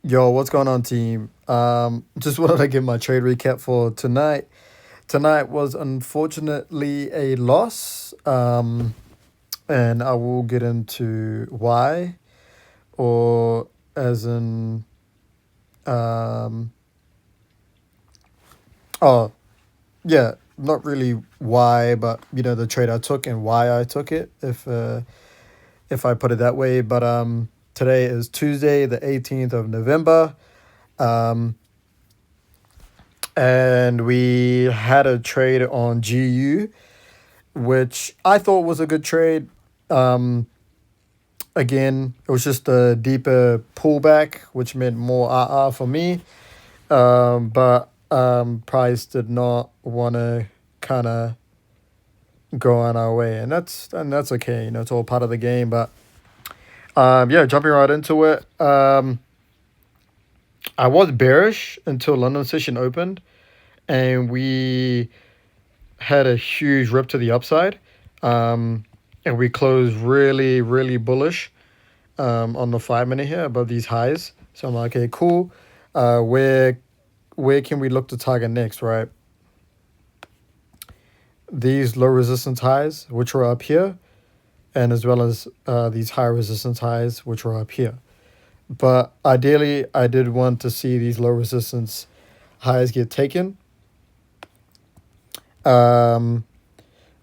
Yo, what's going on, team? Just wanted to give my trade recap for tonight. Tonight was unfortunately a loss, and I will get into why, or as in, um, oh yeah, not really why, but the trade I took and why I took it. If I put it that way, but today is Tuesday, the 18th of November. Um, and we had a trade on GU, which I thought was a good trade. Um, Again, it was just a deeper pullback, which meant more RR for me. But price did not want to kind of go on our way, and that's okay. It's all part of the game. But yeah, jumping right into it. I was bearish until London session opened, and we had a huge rip to the upside. Um, and we closed really, really bullish on the 5 minute here above these highs. So I'm like, okay, cool. Where can we look to target next, right? These low resistance highs, which are up here, and as well as these high resistance highs, which are up here. But ideally, I did want to see these low resistance highs get taken, um,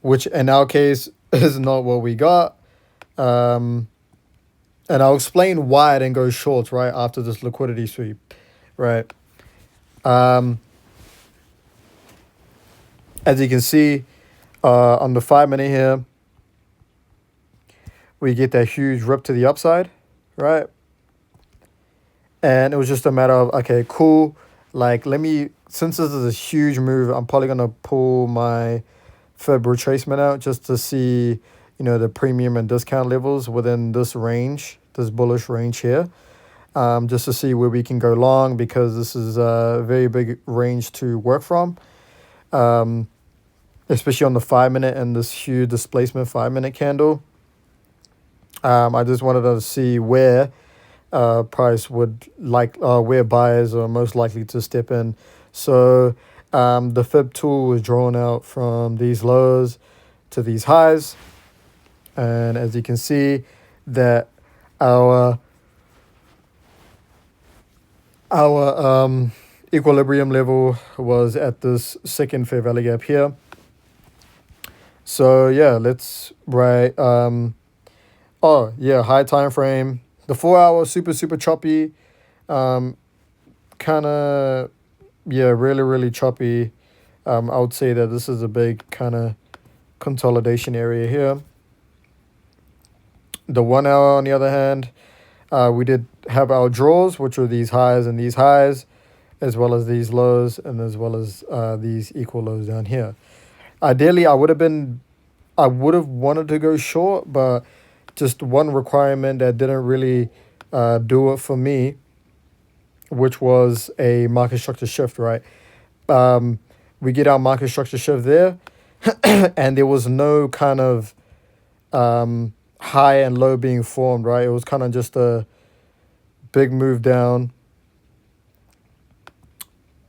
which in our case is not what we got. Um, and I'll explain why I didn't go short right after this liquidity sweep, right? Um, as you can see, on the 5 minute here, we get that huge rip to the upside, right? And it was just a matter of, okay, cool. Like, since this is a huge move, I'm probably going to pull my Fib retracement out just to see, the premium and discount levels within this range, this bullish range here. Just to see where we can go long, because this is a very big range to work from, especially on the 5 minute and this huge displacement 5 minute candle. I just wanted to see where price would where buyers are most likely to step in. So the Fib tool was drawn out from these lows to these highs, and as you can see, that our our equilibrium level was at this second fair value gap here. So yeah, let's write. Oh yeah, high time frame. The 4 hour super choppy. Kind of, yeah, really really choppy. I would say that this is a big kind of consolidation area here. The 1 hour, on the other hand, we did have our draws, which were these highs and these highs, as well as these lows, and as well as these equal lows down here. Ideally, I would have wanted to go short, but just one requirement that didn't really do it for me, which was a market structure shift, right? We get our market structure shift there, and there was no kind of high and low being formed, right? It was kind of just a big move down,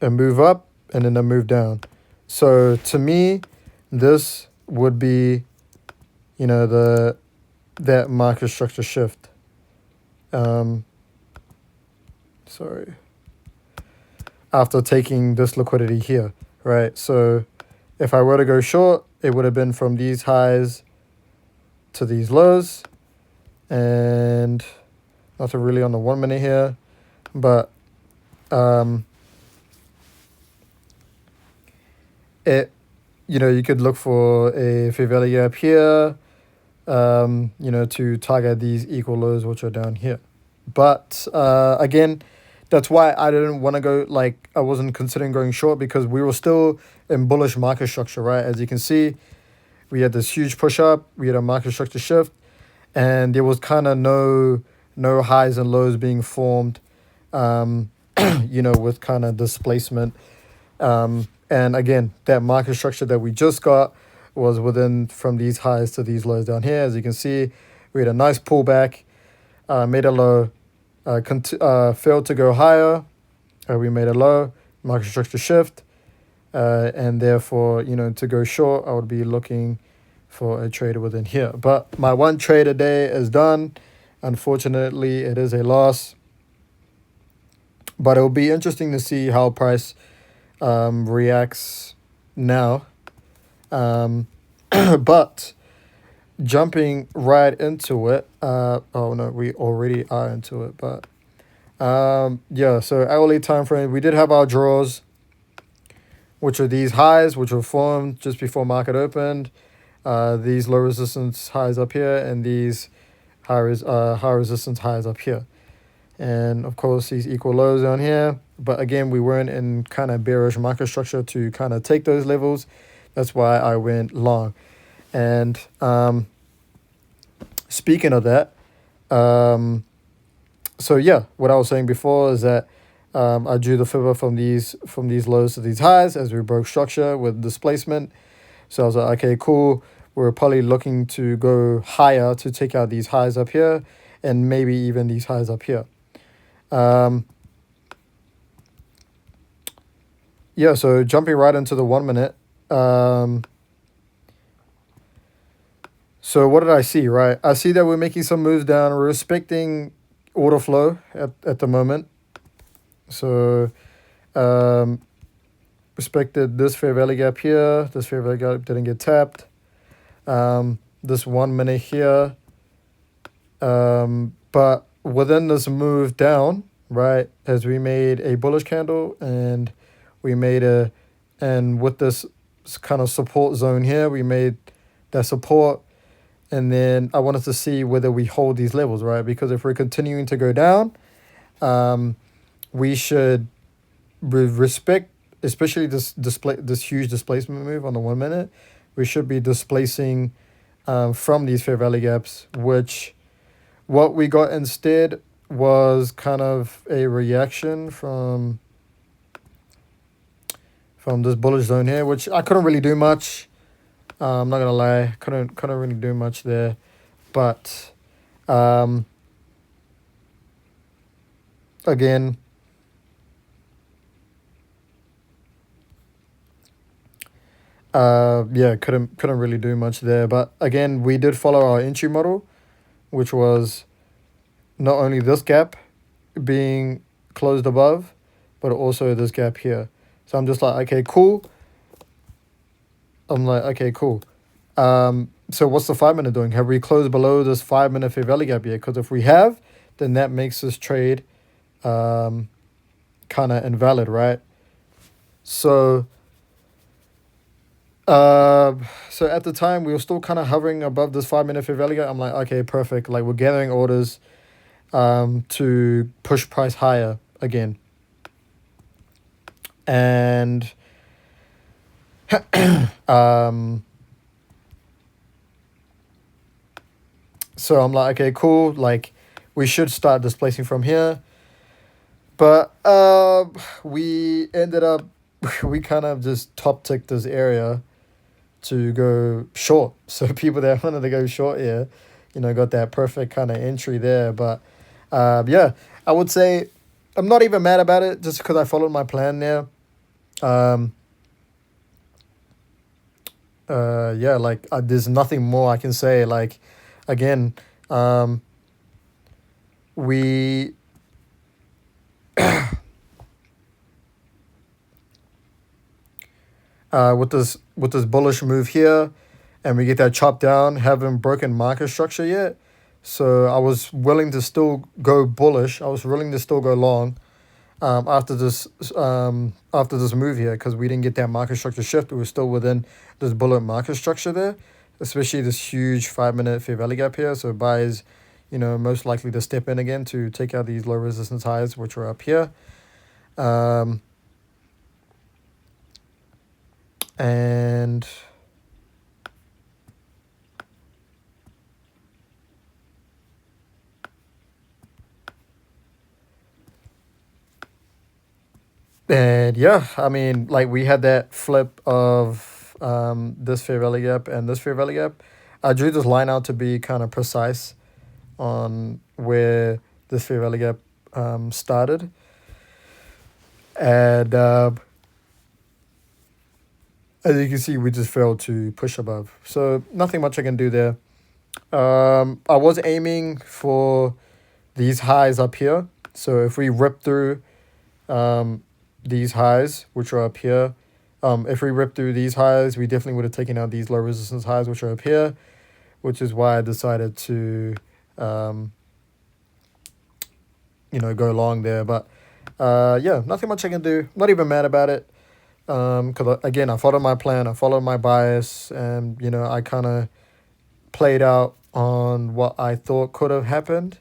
a move up, and then a move down. So to me, this would be, that market structure shift. Sorry. After taking this liquidity here, right? So if I were to go short, it would have been from these highs to these lows, and not really on the 1 minute here, but it, you could look for a fair value gap here, to target these equal lows, which are down here. But again, that's why I didn't want to go, I wasn't considering going short, because we were still in bullish market structure, right? As you can see, we had this huge push up, we had a market structure shift, and there was kind of no highs and lows being formed, with kind of displacement. And again, that market structure that we just got was within from these highs to these lows down here. As you can see, we had a nice pullback, made a low, failed to go higher. We made a low microstructure shift, and therefore, to go short, I would be looking for a trade within here. But my one trade a day is done. Unfortunately, it is a loss. But it will be interesting to see how price reacts now. But jumping right into it. Oh no, we already are into it. But yeah. So hourly time frame. We did have our draws, which are these highs, which were formed just before market opened. These low resistance highs up here, and these high resistance highs up here. And of course, these equal lows down here. But again, we weren't in kind of bearish microstructure to kind of take those levels. That's why I went long. And speaking of that, so yeah, what I was saying before is that I drew the fibber from these lows to these highs as we broke structure with displacement. So I was like, okay, cool. We're probably looking to go higher to take out these highs up here and maybe even these highs up here. Yeah, so jumping right into the 1 minute. So what did I see, right? I see that we're making some moves down. We're respecting order flow at the moment. So respected this fair value gap here. This fair value gap didn't get tapped. This 1 minute here. But within this move down, right, as we made a bullish candle and we made and with this kind of support zone here, we made that support. And then I wanted to see whether we hold these levels, right? Because if we're continuing to go down, we should respect, especially this huge displacement move on the 1 minute. We should be displacing from these fair value gaps, which what we got instead was kind of a reaction from this bullish zone here, which I couldn't really do much. I'm not gonna lie, couldn't really do much there, but again, yeah, couldn't really do much there. But again, we did follow our entry model, which was not only this gap being closed above, but also this gap here. So I'm just like, okay, cool. I'm like, okay, cool. So what's the 5 minute doing? Have we closed below this 5 minute fair value gap yet? Because if we have, then that makes this trade kind of invalid, right? So so at the time we were still kind of hovering above this 5 minute fair value gap. I'm like, okay, perfect. Like we're gathering orders to push price higher again. And so I'm like, okay, cool. Like we should start displacing from here. But we ended up, we kind of just top ticked this area to go short. So people that wanted to go short here, got that perfect kind of entry there. But yeah, I would say I'm not even mad about it just because I followed my plan there. Yeah, like there's nothing more I can say. Like, again, we with this bullish move here, and we get that chop down, haven't broken market structure yet. So I was willing to still go bullish. I was willing to still go long after this move here, because we didn't get that market structure shift. We were still within this bullet market structure there, especially this huge 5 minute fair value gap here. So buyers, most likely to step in again to take out these low resistance highs, which are up here. And yeah, I mean, like we had that flip of this fair value gap and this fair value gap. I drew this line out to be kind of precise on where this fair value gap started, and as you can see, we just failed to push above. So nothing much I can do there. I was aiming for these highs up here. So if we rip through these highs, which are up here, if we rip through these highs, we definitely would have taken out these low resistance highs, which are up here, which is why I decided to, go long there. But yeah, nothing much I can do. Not even mad about it. Because again, I followed my plan, I followed my bias, and I kind of played out on what I thought could have happened.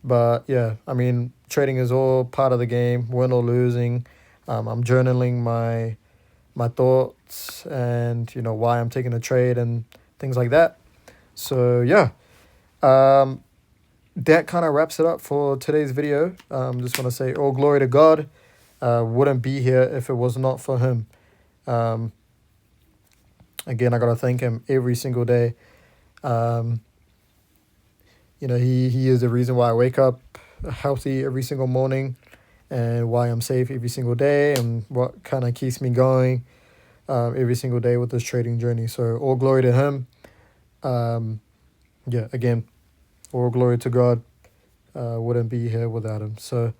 But yeah, I mean, trading is all part of the game, win or losing. I'm journaling my thoughts and why I'm taking a trade and things like that. So yeah, that kind of wraps it up for today's video. Just want to say all glory to God. Wouldn't be here if it was not for him. Again, I got to thank him every single day. He is the reason why I wake up healthy every single morning, and why I'm safe every single day, and what kind of keeps me going every single day with this trading journey. So all glory to him. Yeah, again, all glory to God. Wouldn't be here without him. So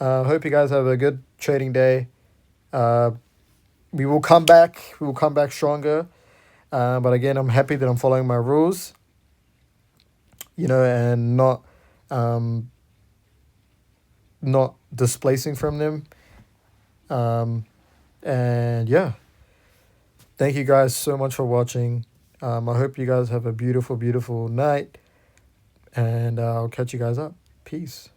hope you guys have a good trading day. We will come back. We will come back stronger. But again, I'm happy that I'm following my rules, and not displacing from them. And yeah, thank you guys so much for watching. I hope you guys have a beautiful, beautiful night, and I'll catch you guys up. Peace.